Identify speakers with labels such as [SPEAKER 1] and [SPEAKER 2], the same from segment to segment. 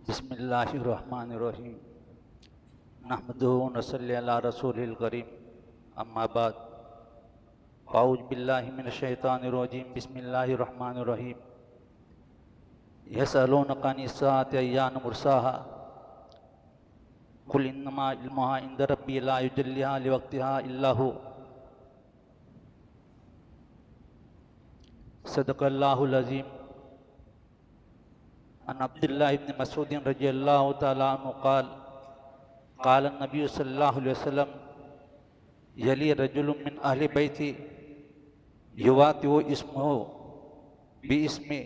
[SPEAKER 1] बिस्मिल्लाहिर्रहमानिर्रहीम नहमदुहु व नसल्ली अला रसूलिल करीम अम्मा बाद अऊज़ु बिल्लाहि मिनश शैतानिर रजीम बिस्मिल्लाहिर्रहमानिर्रहीम यसअलूनका अनिस्साअति अय्यान मुर्साहा कुल इन्नमा इल्मुहा इंद रब्बी ला युजल्लिहा लिवक्तिहा इल्ला हु सदक़ल्लाहुल अज़ीम। अन अब्दुल्लाह इब्न मसूद रज़ियल्लाहु तआला अन्हु क़ाल क़ाल नबी सल्लल्लाहु अलैहि वसल्लम यली रजुलुम मिन अहली बैती युवातिउ इस्मुहु बि इस्मी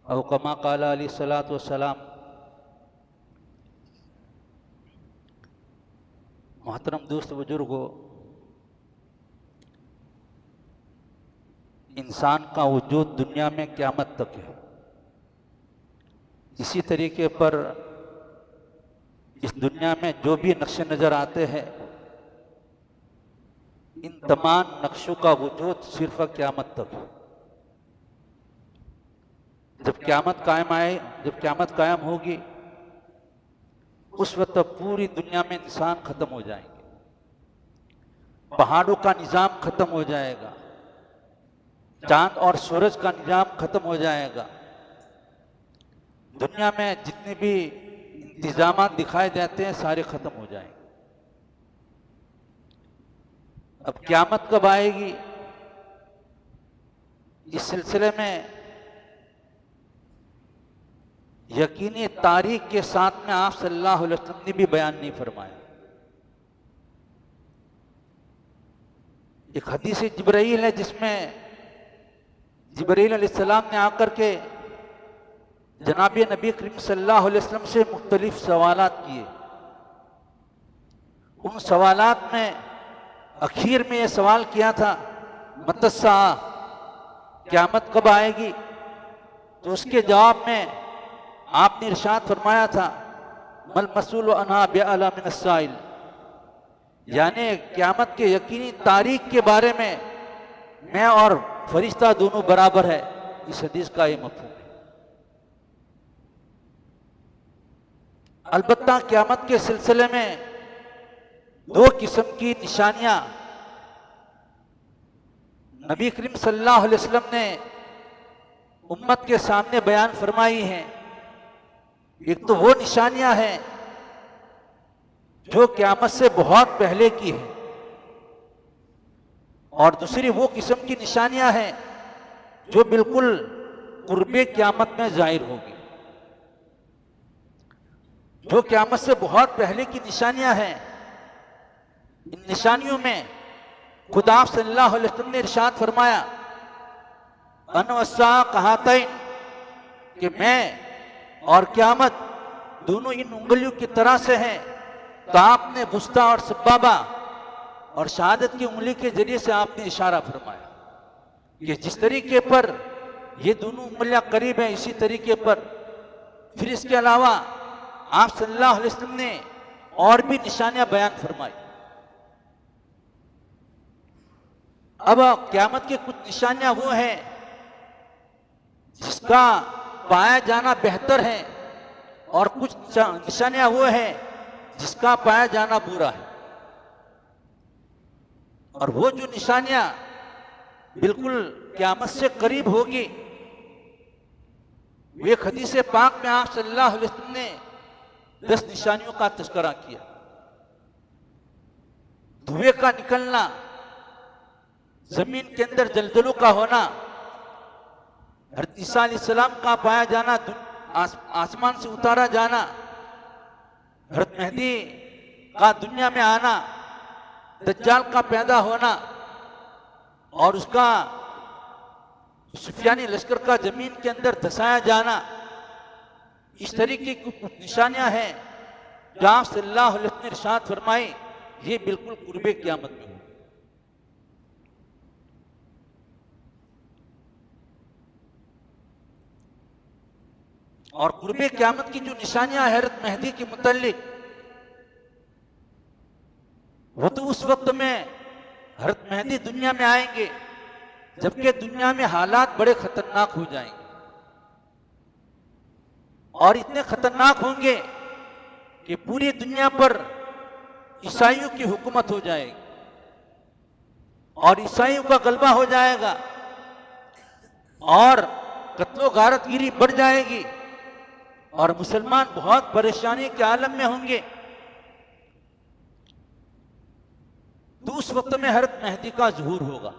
[SPEAKER 1] औ कमा क़ाल अलैहि सलातु वस्सलाम। मोहतरम दोस्त बुजुर्गो, इंसान का वजूद दुनिया में क़यामत तक है। इसी तरीके पर इस दुनिया में जो भी नक्शे नज़र आते हैं, इन तमाम नक्शों का वजूद सिर्फ क़यामत तक है। जब क़यामत कायम होगी, उस वक्त पूरी दुनिया में इंसान खत्म हो जाएंगे, पहाड़ों का निज़ाम खत्म हो जाएगा, चांद और सूरज का निज़ाम खत्म हो जाएगा। दुनिया में जितने भी इंतजामात दिखाए जाते हैं सारे खत्म हो जाएंगे। अब क़यामत कब आएगी, इस सिलसिले में यकीनी तारीख के साथ में आप सल्लल्लाहु अलैहि वसल्लम ने भी बयान नहीं फरमाया। एक हदीस जिब्राईल है जिसमें जिब्राईल अलैहिस्सलाम ने आकर के जनाब नबी करीम सल्लल्लाहु अलैहि वसल्लम से मुख्तलिफ सवालात किए। उन सवालात में आखिर में यह सवाल किया था, मतस्सा, क़यामत कब आएगी? तो उसके जवाब में आपने इरशाद फरमाया था, मल मसूल अन्हा बिअअला मिनस साइल, यानी क़यामत के यकीनी तारीख के बारे में मैं और फरिश्ता दोनों बराबर है। इस हदीस का ये मफ़हूम है। अलबत्ता क़यामत के सिलसिले में दो किस्म की निशानियां नबी करीम सल्लल्लाहु अलैहि वसल्लम ने उम्मत के सामने बयान फरमाई हैं। एक तो वो निशानियां हैं जो क़यामत से बहुत पहले की है, और दूसरी वो किस्म की निशानियां हैं जो बिल्कुल कुर्बे क़यामत में ज़ाहिर होगी। जो क़यामत से बहुत पहले की निशानियां हैं, इन निशानियों में खुदा सल्लल्लाहु अलैहि वसल्लम ने इरशाद फरमाया, अन वस्सा कहातैन, कि मैं और क़यामत दोनों इन उंगलियों की तरह से हैं। तो आपने वुस्ता और सब्बाबा और शहादत की उंगली के जरिए से आपने इशारा फरमाया कि जिस तरीके पर ये दोनों उंगलियां करीब हैं, इसी तरीके पर फिर इसके अलावा आप सल्लल्लाहु अलैहि वसल्लम ने और भी निशानियां बयान फरमाई। अब क़यामत की कुछ निशानियां वो हैं जिसका पाया जाना बेहतर है, और कुछ निशानियां वो हैं जिसका पाया जाना बुरा है। और वो जो निशानियां बिल्कुल क़यामत से करीब होगी, वे हदीस पाक में आप सल्लल्लाहु अलैहि वसल्लम ने 10 निशानियों का तज़किरा किया। धुएं का निकलना, जमीन के अंदर जलजलों का होना, हज़रत ईसा अलैहिस्सलाम का पाया जाना, आसमान से उतारा जाना, हज़रत मेहदी का दुनिया में आना, दज्जाल का पैदा होना और उसका सुफियानी लश्कर का जमीन के अंदर धसाया जाना, इस तरीके की कुछ निशानियां हैं जो आप सल्लल्लाहु अलैहि वसल्लम ने इरशाद फरमाई, ये बिल्कुल कुर्बे क़यामत में हो। और कुर्बे क़यामत की जो निशानियां हैं हज़रत मेहदी के मुतल्लिक, वो तो उस वक्त में हज़रत मेहदी दुनिया में आएंगे जबकि दुनिया में हालात बड़े खतरनाक हो जाएंगे। और इतने खतरनाक होंगे कि पूरी दुनिया पर ईसाइयों की हुकूमत हो जाएगी और ईसाइयों का गलबा हो जाएगा और कत्लो गारतगिरी बढ़ जाएगी और मुसलमान बहुत परेशानी के आलम में होंगे। तो उस वक्त में हज़रत मेहदी का ज़ुहूर होगा।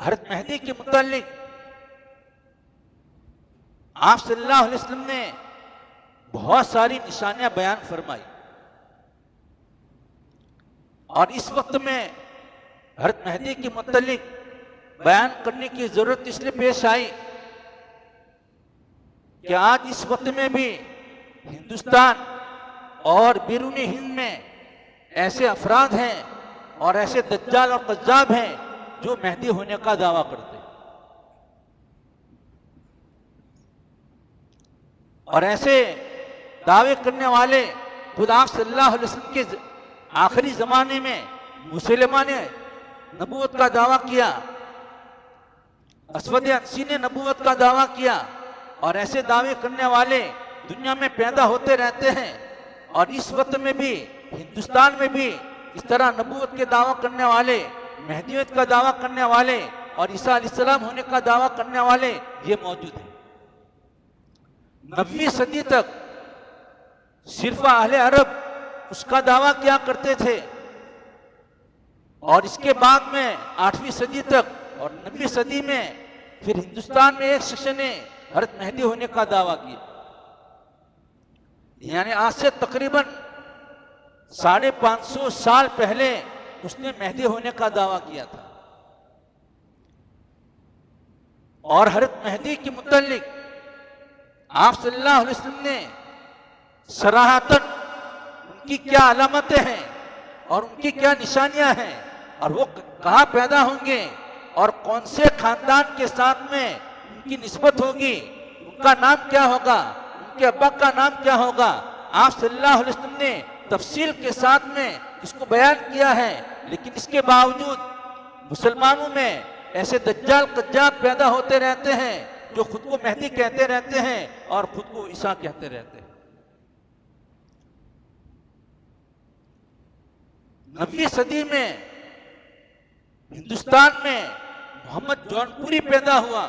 [SPEAKER 1] हज़रत मेहदी के मुतालिक आप सल्लल्लाहु अलैहि वसल्लम ने बहुत सारी निशानियां बयान फरमाई और इस वक्त में हज़रत मेहदी के मुतालिक बयान करने की जरूरत इसलिए पेश आई कि आज इस वक्त में भी हिंदुस्तान और बैरूनी हिंद में ऐसे अफराद हैं और ऐसे दज्जाल और कज्जाब हैं जो मेहदी होने का दावा करते हैं और ऐसे दावे करने वाले खुद आप सल्लल्लाहु अलैहि वसल्लम के आखिरी जमाने में मुसलमा ने नबूवत का दावा किया, अस्वद अंसी ने नबूवत का दावा किया और ऐसे दावे करने वाले दुनिया में पैदा होते रहते हैं। और इस वक्त में भी हिंदुस्तान में भी इस तरह नबूवत के दावा करने वाले, मेहदीयत का दावा करने वाले और ईसा अलैहिस्सलाम होने का दावा करने वाले ये मौजूद हैं। 9वीं सदी तक सिर्फ अहले अरब उसका दावा किया करते थे और इसके बाद में 8वीं सदी तक और 9वीं सदी में फिर हिंदुस्तान में एक शख्स ने हज़रत मेहदी होने का दावा किया। यानी आज से तकरीबन 550 साल पहले उसने मेहदी होने का दावा किया था और हज़रत मेहदी के मुतालिक आप सल्लल्लाहु अलैहि वसल्लम ने सराहतन उनकी क्या अलामतें हैं और उनकी क्या निशानियां हैं और वो कहाँ पैदा होंगे और कौन से खानदान के साथ में उनकी निस्बत होगी, उनका नाम क्या होगा, उनके अब्बा का नाम क्या होगा, आप सल्लल्लाहु अलैहि वसल्लम ने तफसील के साथ में इसको बयान किया है। लेकिन इसके बावजूद मुसलमानों में ऐसे दज्जाल कज्जाब पैदा होते रहते हैं जो खुद को मेहदी कहते रहते हैं और खुद को ईसा कहते रहते हैं। 9वीं सदी में हिंदुस्तान में मोहम्मद जौनपुरी पैदा हुआ।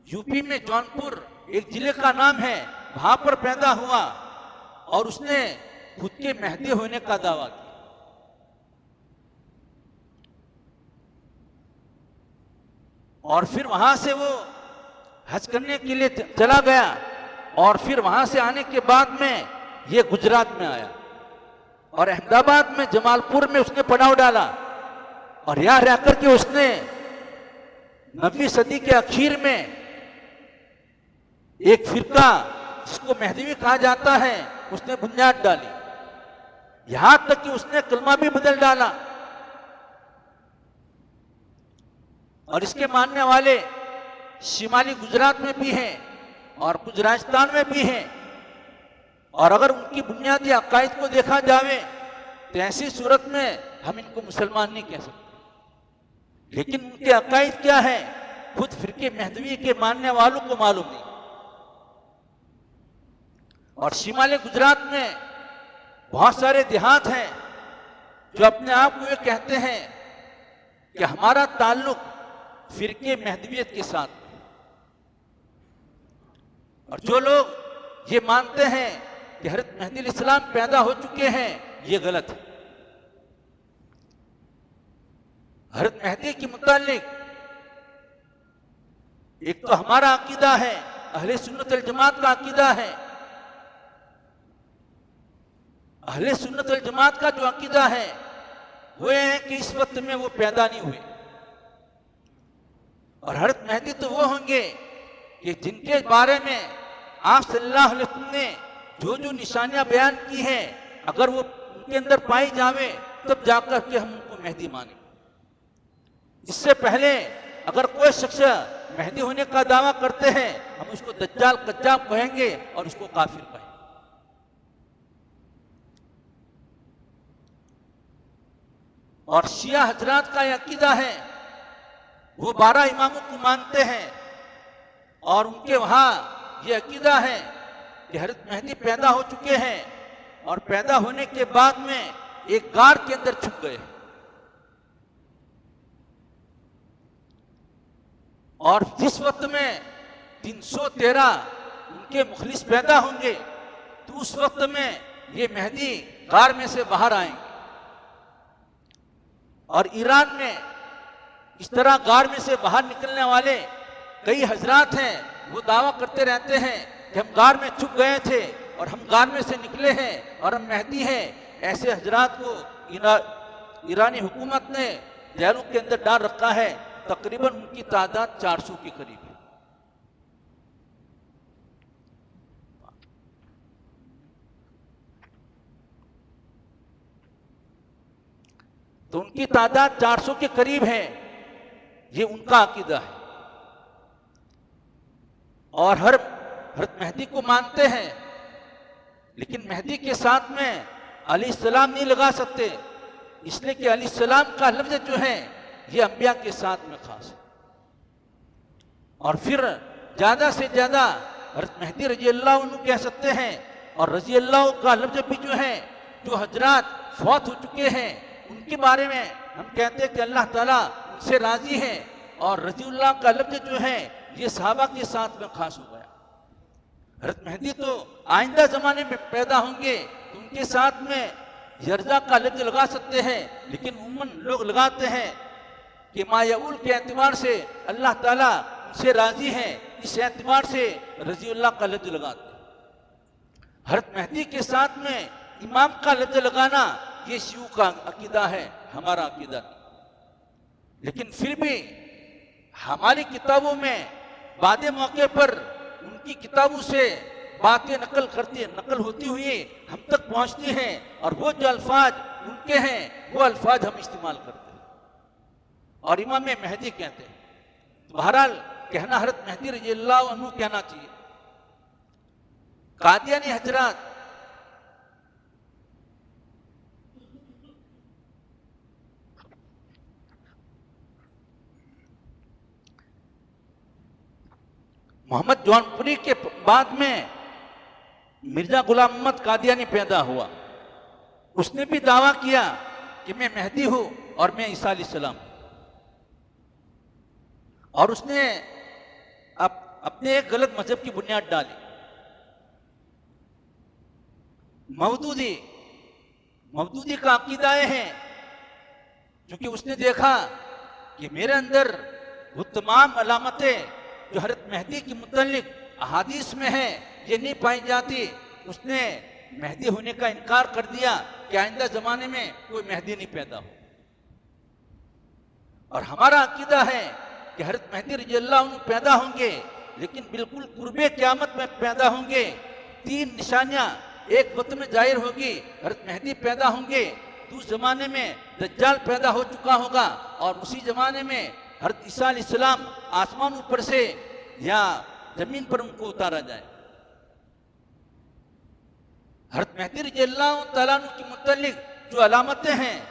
[SPEAKER 1] यूपी में जौनपुर एक जिले का नाम है, वहां पर पैदा हुआ और उसने खुद के मेहदी होने का दावा किया। और फिर वहां से वो हज करने के लिए चला गया और फिर वहां से आने के बाद में ये गुजरात में आया और अहमदाबाद में जमालपुर में उसने पड़ाव डाला और यहां रहकर के उसने 9वीं सदी के आखिर में एक फिरका जिसको मेहदवी कहा जाता है उसने बुनियाद डाली। यहां तक कि उसने कलमा भी बदल डाला और इसके मानने वाले शिमाली गुजरात में भी हैं और कुछ राजस्थान में भी हैं। और अगर उनकी बुनियादी अकायद को देखा जावे तो ऐसी सूरत में हम इनको मुसलमान नहीं कह सकते, लेकिन उनके अकायद क्या है खुद फिरके मेहदवी के मानने वालों को मालूम नहीं। और शिमाली गुजरात में बहुत सारे देहात हैं जो अपने आप को ये कहते हैं कि हमारा ताल्लुक फिरके मेहदवियत के साथ। और जो लोग ये मानते हैं कि हज़रत मेहदी अलैहिस्सलाम पैदा हो चुके हैं, ये गलत है। हज़रत मेहदी के मुतालिक एक तो हमारा अकीदा है, अहले सुन्नत वल जमात का अकीदा है। अहले सुन्नत वल जमात का जो अकीदा है वो है कि इस वक्त में वो पैदा नहीं हुए और हज़रत मेहदी तो वो होंगे कि जिनके बारे में आप सल्लल्लाहु अलैहि वसल्लम ने जो जो निशानियां बयान की हैं, अगर वो उनके अंदर पाई जावे तब जाकर के हम उनको मेहदी माने। इससे पहले अगर कोई शख्स मेहदी होने का दावा करते हैं हम उसको दज्जाल कज्जाब कहेंगे और उसको काफिर कहेंगे। और शिया हजरात का यह अकीदा है वो 12 इमामों को मानते हैं और उनके वहां ये अकीदा है कि हज़रत मेहदी पैदा हो चुके हैं और पैदा होने के बाद में एक गार के अंदर छुप गए और जिस वक्त में 313 उनके मुखलिस पैदा होंगे तो उस वक्त में ये मेहदी गार में से बाहर आएंगे। और ईरान में इस तरह गार में से बाहर निकलने वाले कई हजरात हैं, वो दावा करते रहते हैं कि हम गार में छुप गए थे और हम गार में से निकले हैं और हम मेहदी हैं। ऐसे हजरात को ईरानी हुकूमत ने जेलों के अंदर डाल रखा है। तकरीबन उनकी तादाद 400 के करीब है। तो उनकी तादाद 400 के करीब है। ये उनका अकीदा है और हर मेहदी को मानते हैं, लेकिन मेहदी के साथ में अलैहिस्सलाम नहीं लगा सकते, इसलिए कि अलैहिस्सलाम का लफ्ज जो है ये अंबिया के साथ में खास है। और फिर ज्यादा से ज्यादा हज़रत मेहदी रजी अल्लाह अन्हु कह सकते हैं। और रजी अल्लाह का लफ्ज भी जो है, जो हजरात फौत हो चुके हैं उनके बारे में हम कहते हैं कि अल्लाह ताला उनसे राजी है। और रजीउल्लाह का लफ्ज जो है ये सहाबा के साथ में खास हो गया। हज़रत मेहदी तो आइंदा जमाने में पैदा होंगे तो उनके साथ में यर्जा का लफ्ज लगा सकते हैं, लेकिन उम्मन लोग लगाते हैं कि मायाउल के एतबार से अल्लाह ताला उनसे राजी है, इस एतबार से रजीउल्लाह का लफ्ज लगाते हैं। हज़रत मेहदी के साथ में इमाम का लफ्ज लगाना ये शियों का अकीदा है, हमारा अकीदा नहीं। लेकिन फिर भी हमारी किताबों में बाद मौके पर उनकी किताबों से बातें नकल होती हुई हम तक पहुंचती हैं और वो जो अल्फाज उनके हैं वो अल्फाज हम इस्तेमाल करते हैं और इमाम मेहदी कहते हैं। तो बहरहाल कहना हज़रत मेहदी रज़ी अल्लाह अन्हु कहना चाहिए। कादियानी हजरात मोहम्मद जौनपुरी के बाद में मिर्जा गुलाम अहमद कादियानी पैदा हुआ। उसने भी दावा किया कि मैं मेहदी हूं और मैं ईसा अलैहिस्सलाम। और उसने अपने एक गलत मजहब की बुनियाद डाली। मौदूदी का अकीदा है, क्योंकि उसने देखा कि मेरे अंदर वो तमाम अलामतें जो हज़रत मेहदी के मुतल्लिक अहादीस में है ये नहीं पाई जाती। उसने मेहदी होने का इनकार कर दिया कि आइंदा जमाने में कोई मेहदी नहीं पैदा हो। और हमारा अकीदा है कि हज़रत मेहदी रज़ी अल्लाह अन्हु पैदा होंगे, लेकिन बिल्कुल कुर्बे क़यामत में पैदा होंगे। 3 निशानियां एक वक्त में जाहिर होगी। हज़रत मेहदी पैदा होंगे तो उस जमाने में दज्जाल पैदा हो चुका होगा और उसी जमाने में हज़रत ईसा अलैहिस्सलाम आसमान ऊपर से या जमीन पर उनको उतारा जाए। हज़रत मेहदी रज़ी अल्लाह तआला अन्हु के मुतल्लिक जो अलामतें हैं,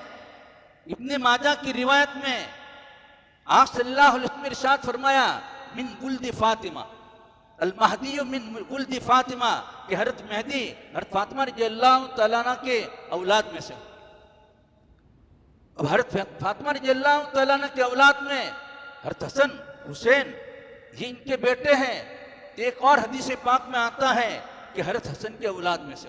[SPEAKER 1] इब्ने माजा की रिवायत में आप सल्लल्लाहु अलैहि वसल्लम ने इरशाद फरमाया मिन गुल्द फातिमा अल महदी मिन गुल्द फातिमा, कि हज़रत मेहदी हज़रत फातिमा रज़ी अल्लाह तआला अन्हा के औलाद में से। अब हज़रत फातिमा रज़ी अल्लाह तआला अन्हा के औलाद में हज़रत हसन हुसैन ये इनके बेटे हैं। एक और हदीस पाक में आता है कि हज़रत हसन के औलाद में से।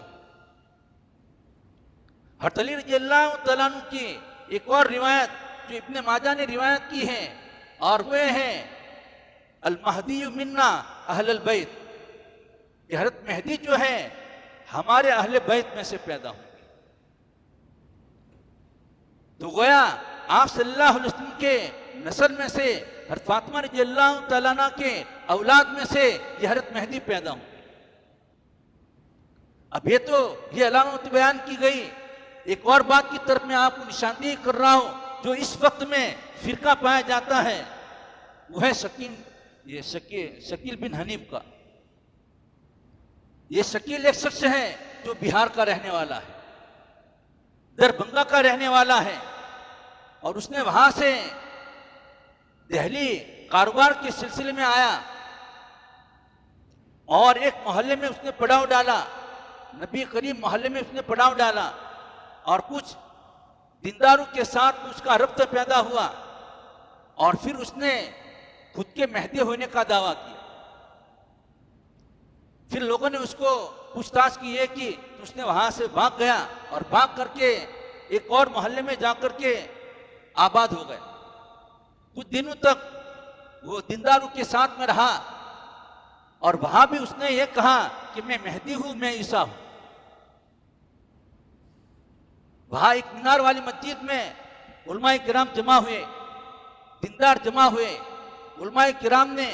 [SPEAKER 1] हज़रत अली रज़ी अल्लाह तआला अन्हु की एक और रिवायत जो इब्ने माजा ने रिवायत की है और वे हैं अल महदी मिन्ना अहलल बैत, कि हज़रत मेहदी जो है हमारे अहले बैत में से पैदा होंगे। तो गोया आप सल्लल्लाहु अलैहि वसल्लम के नस्ल में से हज़रत फातिमा रज़ी अल्लाह तआला अन्हा के औलाद में से ये हज़रत मेहदी पैदा होंगे। अब ये तो ये अलामत बयान की गई। एक और बात की तरफ मैं आपको निशानदेही कर रहा हूं जो इस वक्त में फिरका पाया जाता है, वो है शकील बिन हनीफ का। ये शकील एक शख्स है जो बिहार का रहने वाला है, दरभंगा का रहने वाला है और उसने वहां से दिल्ली कारोबार के सिलसिले में आया और एक मोहल्ले में उसने पड़ाव डाला, नबी करीम मोहल्ले में उसने पड़ाव डाला और कुछ दीनदारों के साथ उसका रब्ता पैदा हुआ और फिर उसने खुद के मेहदी होने का दावा किया। फिर लोगों ने उसको पूछताछ की है कि उसने वहां से भाग गया और भाग करके एक और मोहल्ले में जाकर के आबाद हो गए। कुछ दिनों तक वो दीनदारों के साथ में रहा और वहां भी उसने ये कहा कि मैं मेहदी हूं, मैं ईसा हूं। वहां एक मीनार वाली मस्जिद में उलमाए किराम जमा हुए, दीनदार जमा हुए। उलमाए किराम ने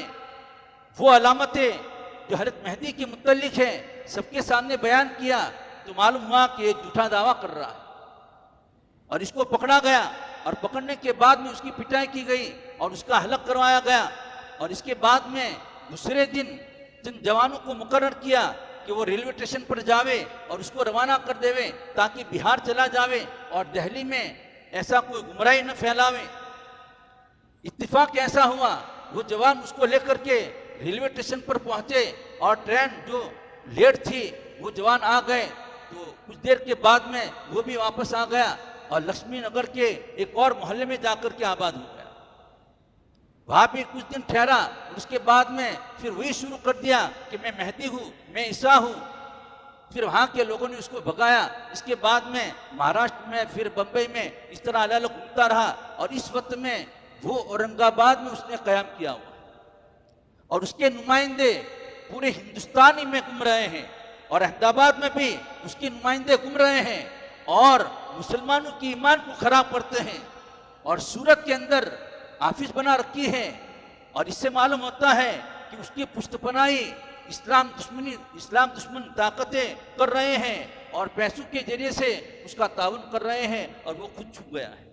[SPEAKER 1] वो अलामतें जो हज़रत मेहदी के मुतल्लिक है सबके सामने बयान किया, तो मालूम हुआ कि ये झूठा दावा कर रहा है और इसको पकड़ा गया और पकड़ने के बाद में उसकी पिटाई की गई और उसका हलक करवाया गया। और इसके बाद में दूसरे दिन जिन जवानों को मुकर्रर किया कि वो रेलवे स्टेशन पर जावे और उसको रवाना कर देवे ताकि बिहार चला जावे और दिल्ली में ऐसा कोई गुमराही न फैलावे। इत्तिफाक ऐसा हुआ, वो जवान उसको लेकर के रेलवे स्टेशन पर पहुंचे और ट्रेन जो लेट थी वो जवान आ गए, तो कुछ देर के बाद में वो भी वापस आ गया और लक्ष्मी नगर के एक और मोहल्ले में जाकर के आबाद हो गया। वहां भी कुछ दिन ठहरा, उसके बाद में फिर वही शुरू कर दिया कि मैं मेहदी हूं, मैं ईसा हूं। फिर वहां के लोगों ने उसको भगाया। इसके बाद में महाराष्ट्र में, फिर बंबई में इस तरह अलग अलग घूमता रहा और इस वक्त में वो औरंगाबाद में उसने कयाम किया हुआ और उसके नुमाइंदे पूरे हिंदुस्तान ही में घूम रहे हैं और अहमदाबाद में भी उसके नुमाइंदे घूम रहे हैं और मुसलमानों की ईमान को खराब करते हैं और सूरत के अंदर ऑफिस बना रखी है और इससे मालूम होता है कि उसकी पुष्टपनाही इस्लाम दुश्मन ताकतें कर रहे हैं और पैसों के जरिए से उसका ताउन कर रहे हैं और वो खुद छुप गया है।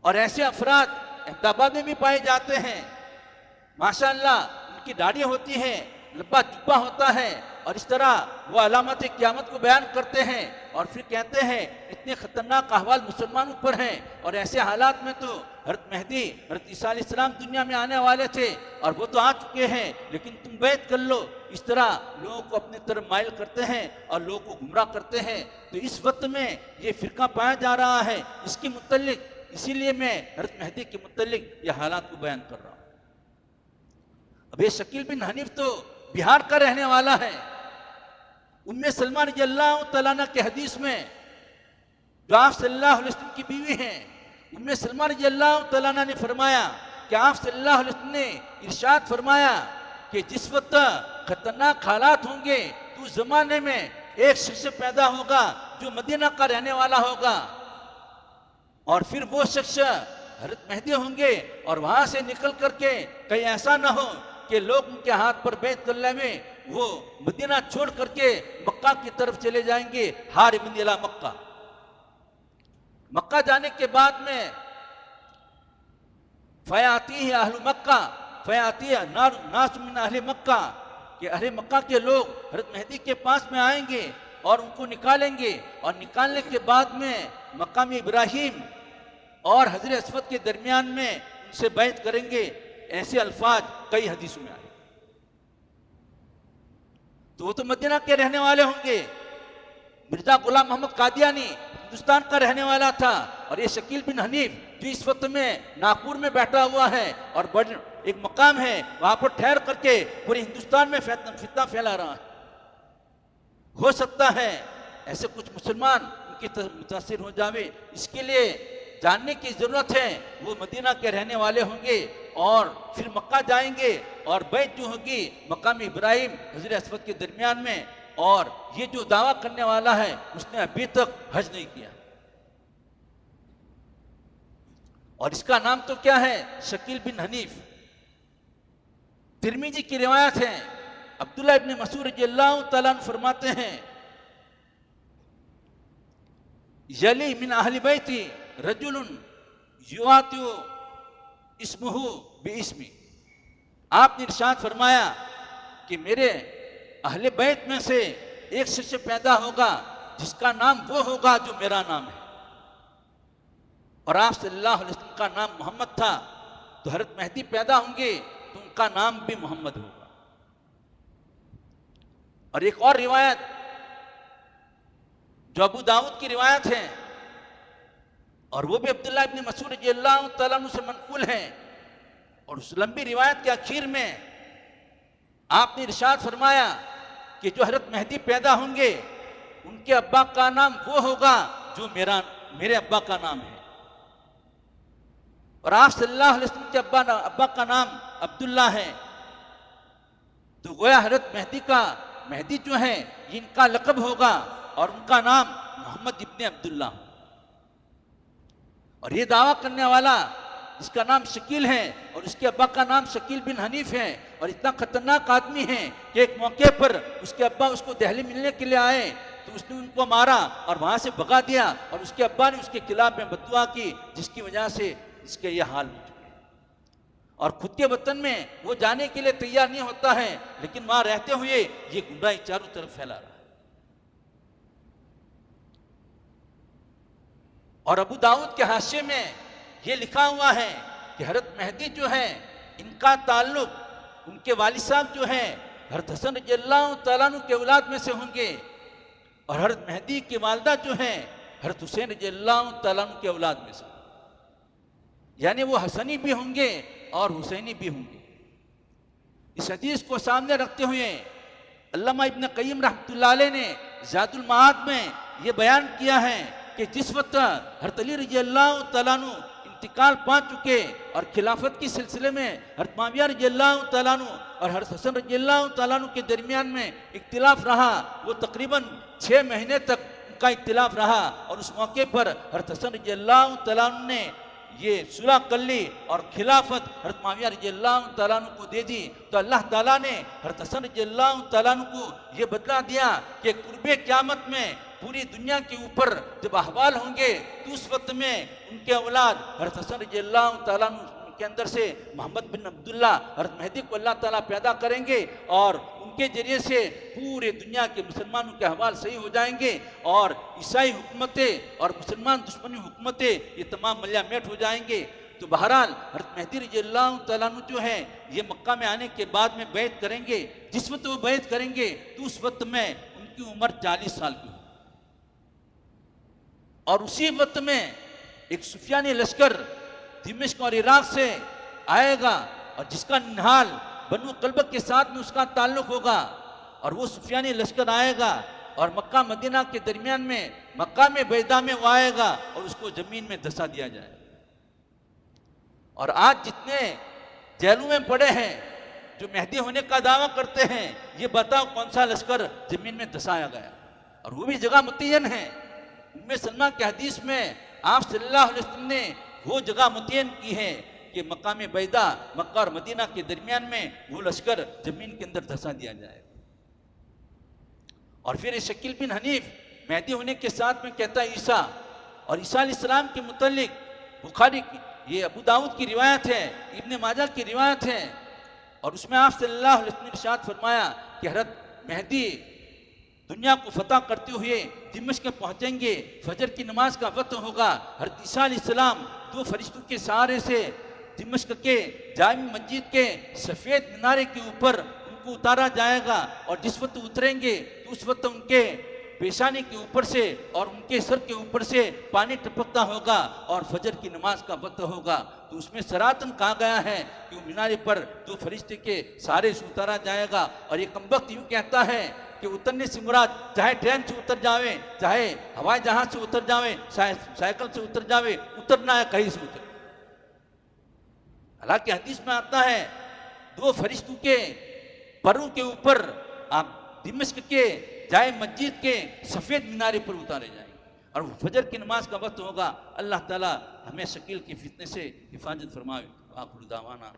[SPEAKER 1] और ऐसे अफराद अहमदाबाद में भी पाए जाते हैं। माशाअल्लाह उनकी दाढ़ियाँ होती हैं, लंबा जुब्बा होता है और इस तरह वो अलामत क़यामत को बयान करते हैं और फिर कहते हैं इतने खतरनाक अहवाल मुसलमानों पर हैं और ऐसे हालात में तो हज़रत मेहदी, हज़रत ईसा अलैहिस्सलाम दुनिया में आने वाले थे और वो तो आ चुके हैं, लेकिन तुम बैत कर लो। इस तरह लोगों को अपनी तरफ माइल करते हैं और लोगों को गुमराह करते हैं। तो इस वक्त में ये फ़िरका पाया जा रहा है इसके मुतल्लिक, इसीलिए मैं हज़रत मेहदी के मुतल्लिक ये हालात को बयान कर रहा हूँ। अब ये शकील बिन हनीफ तो बिहार का रहने वाला है। उम्मे सलमा रज़ियल्लाहु तआला अन्हा के हदीस में जो आप सल्लल्लाहु अलैहि वसल्लम की बीवी हैं, उम्मे सलमा रज़ियल्लाहु तआला अन्हा ने फरमाया कि आप सल्लल्लाहु अलैहि वसल्लम ने इरशाद फरमाया कि जिस वक्त खतरनाक हालात होंगे तो उस जमाने में एक शख्स पैदा होगा जो मदीना का रहने वाला होगा और फिर वो शख्स हज़रत मेहदी होंगे और वहां से निकल करके कहीं ऐसा ना हो कि लोग उनके हाथ पर बैत कर लेंगे, वो मदीना छोड़ करके मक्का की तरफ चले जाएंगे। हार बिन इला मक्का, मक्का जाने के बाद में फयाती अहल मक्का फयाती नास मिन अहले मक्का, कि अहले मक्का के लोग हज़रत मेहदी के पास में आएंगे और उनको निकालेंगे और निकालने के बाद में मकाम इब्राहिम और हजर अस्वद के दरमियान में उनसे बैत करेंगे। ऐसे अल्फाज कई हदीसों में आए। तो वो तो मदीना के रहने वाले होंगे। मिर्जा गुलाम मोहम्मद कादियानी हिंदुस्तान का रहने वाला था और ये शकील बिन हनीफ जो इस वक्त में नागपुर में बैठा हुआ है और एक मकाम है वहां पर ठहर करके पूरे हिंदुस्तान में फितना फैला रहा है। हो सकता है ऐसे कुछ मुसलमान उनकी मुतासिर हो जावे, इसके लिए जानने की जरूरत है। वो मदीना के रहने वाले होंगे और फिर मक्का जाएंगे और बैत जो होगी मकाम इब्राहिम हजर अस्वद के दरमियान में, और ये जो दावा करने वाला है उसने अभी तक हज नहीं किया और इसका नाम तो क्या है, शकील बिन हनीफ। तिरमिजी की रिवायत है, अब्दुल्लाह इब्न मसूद रज़ियल्लाहु तआला अन्हु फरमाते हैं यली मिन अहली बैती रजुलुन युआतियु इस्मुहु बिइस्मी। आपने इरशाद फरमाया कि मेरे अहले बैत में से एक शख्स पैदा होगा जिसका नाम वो होगा जो मेरा नाम है, और आप सल्लल्लाहु अलैहि वसल्लम का नाम मोहम्मद था। तो हज़रत मेहदी पैदा होंगे तो उनका नाम भी मोहम्मद होगा। और एक और रिवायत जो अबू दाऊद की रिवायत है और वो भी अब्दुल्लाह इब्न मसूद रज़ियल्लाहु तआला अन्हु से मनक़ूल है, और उस लंबी रिवायत के आखिर में आपने इरशाद फरमाया कि जो हज़रत मेहदी पैदा होंगे उनके अब्बा का नाम वो होगा जो मेरे अब्बा का नाम है। और आप सल्लल्लाहु अलैहि वसल्लम के अब्बा का नाम अब्दुल्ला है, तो गोया हज़रत मेहदी जो है ये इनका लक़ब होगा और उनका नाम मोहम्मद इब्न अब्दुल्ला। और ये दावा करने वाला जिसका नाम शकील है और उसके अब्बा का नाम शकील बिन हनीफ है, और इतना खतरनाक आदमी है कि एक मौके पर उसके अब्बा उसको दहली मिलने के लिए आए तो उसने उनको मारा और वहां से भगा दिया, और उसके अब्बा ने उसके खिलाफ में बद्दुआ की, जिसकी वजह से इसके ये हाल हो चुके। और खुद के वतन में वो जाने के लिए तैयार नहीं होता है, लेकिन वहां रहते हुए ये गुमराही चारों तरफ फैला रहा है। और अबू दाऊद के हाशिये में ये लिखा हुआ है कि हज़रत मेहदी जो है इनका ताल्लुक उनके वालिद साहब जो है हज़रत हसन रज़ियल्लाहु तआला अन्हु के औलाद में से होंगे, और हज़रत मेहदी की वालिदा जो है हज़रत हुसैन रज़ियल्लाहु तआला अन्हु के औलाद में से, यानी वो हसनी भी होंगे और हुसैनी भी होंगे। इस हदीस को सामने रखते हुए अल्लामा इब्न क़य्यिम रहमतुल्लाह अलैह ने ज़ादुल मआद में ये बयान किया है कि जिस वक्त हज़रत अली रज़ियल्लाहु तआला अन्हु इंतकाल पा चुके और खिलाफत की सिलसिले में हज़रत मुआविया रज़ियल्लाहु तआला अन्हु और हज़रत हसन रज़ियल्लाहु तआला अन्हु के दरमियान में इख्तिलाफ रहा, वो तकरीबन 6 महीने तक उनका इख्तिलाफ रहा, और उस मौके पर हज़रत हसन रज़ियल्लाहु तआला अन्हु ने ये सुलह कर ली और खिलाफत हज़रत मुआविया रज़ियल्लाहु तआला अन्हु को दे दी। तो अल्लाह ताला ने हज़रत हसन रज़ियल्लाहु तआला अन्हु को ये बदला दिया कि कुर्बे क़यामत में पूरी दुनिया के ऊपर जब अहवाल होंगे तो उस वक्त में उनके औलाद हज़रत हसन रज़ियल्लाहु तआला अन्हु के अंदर से मोहम्मद बिन अब्दुल्ला हज़रत मेहदी को अल्लाह ताला पैदा करेंगे, और उनके जरिए से पूरे दुनिया के मुसलमानों के अहवाल सही हो जाएंगे, और ईसाई हुकूमतें और मुसलमान दुश्मनी हुकूमतें ये तमाम मलियामेट हो जाएंगे। तो बहरहाल हज़रत मेहदी रज़ियल्लाहु तआला अन्हु जो है ये मक्का में आने के बाद में बैत करेंगे। जिस वक्त वो बैत करेंगे तो उस वक्त में उनकी उम्र 40 साल की, और उसी वक्त में एक सुफियानी लश्कर दिमिश्क और इराक से आएगा, और जिसका निहाल बनु कल्ब के साथ में उसका ताल्लुक होगा, और वो सुफियानी लश्कर आएगा और मक्का मदीना के दरमियान में मक्का में बैदा में वो आएगा और उसको जमीन में धंसा दिया जाएगा। और आज जितने जेलों में पड़े हैं जो मेहदी होने का दावा करते हैं, ये बताओ कौन सा लश्कर जमीन में धंसाया गया, और वो भी जगह मुतय्यन है। उम्मे सलमा के हदीस में आप सल्लल्लाहु अलैहि वसल्लम ने वो जगह मुतय्यन की है कि मकाम बैदा मक्का और मदीना के दरमियान में वो लश्कर जमीन के अंदर धंसा दिया जाए। और फिर शकील बिन हनीफ मेहदी होने के साथ में कहता है ईसा, और ईसा अलैहिस्सलाम के मुतल्लिक बुखारी की ये अबू दाऊद की रिवायत है, इब्न माजा की रिवायत है, और उसमें आप सल्लल्लाहु अलैहि वसल्लम ने इरशाद फरमाया कि हज़रत मेहदी दुनिया को फतह करते हुए दिमश्क पहुंचेंगे, फजर की नमाज का वक्त होगा। हज़रत ईसा अलैहिस्सलाम 2 फरिश्तों के सहारे से दिमश्क के जामी मस्जिद के सफ़ेद मीनारे के ऊपर उनको उतारा जाएगा, और जिस वक्त उतरेंगे तो उस वक्त उनके पेशानी के ऊपर से और उनके सर के ऊपर से पानी टपकता होगा और फजर की नमाज का वक्त होगा। तो उसमें सरातन कहा गया है कि मीनारे पर 2 फरिश्ते के सहारे से उतारा जाएगा। और ये कमबख्त यूँ कहता है कि उतरने से मुराद चाहे ट्रेन से उतर जावे, चाहे हवाई जहाज से उतर जावे, चाहे साइकिल से उतर जावे, उतरना है कहीं से उतर। हालांकि हदीस में आता है 2 फरिश्तों के परों के ऊपर आप दिमश्क के जाए मस्जिद के सफ़ेद मीनारे पर उतारे जाएंगे और फजर की नमाज का वक्त होगा। अल्लाह ताला हमें शकील के फितने से हिफाजत फरमाए। आखिर दावाना।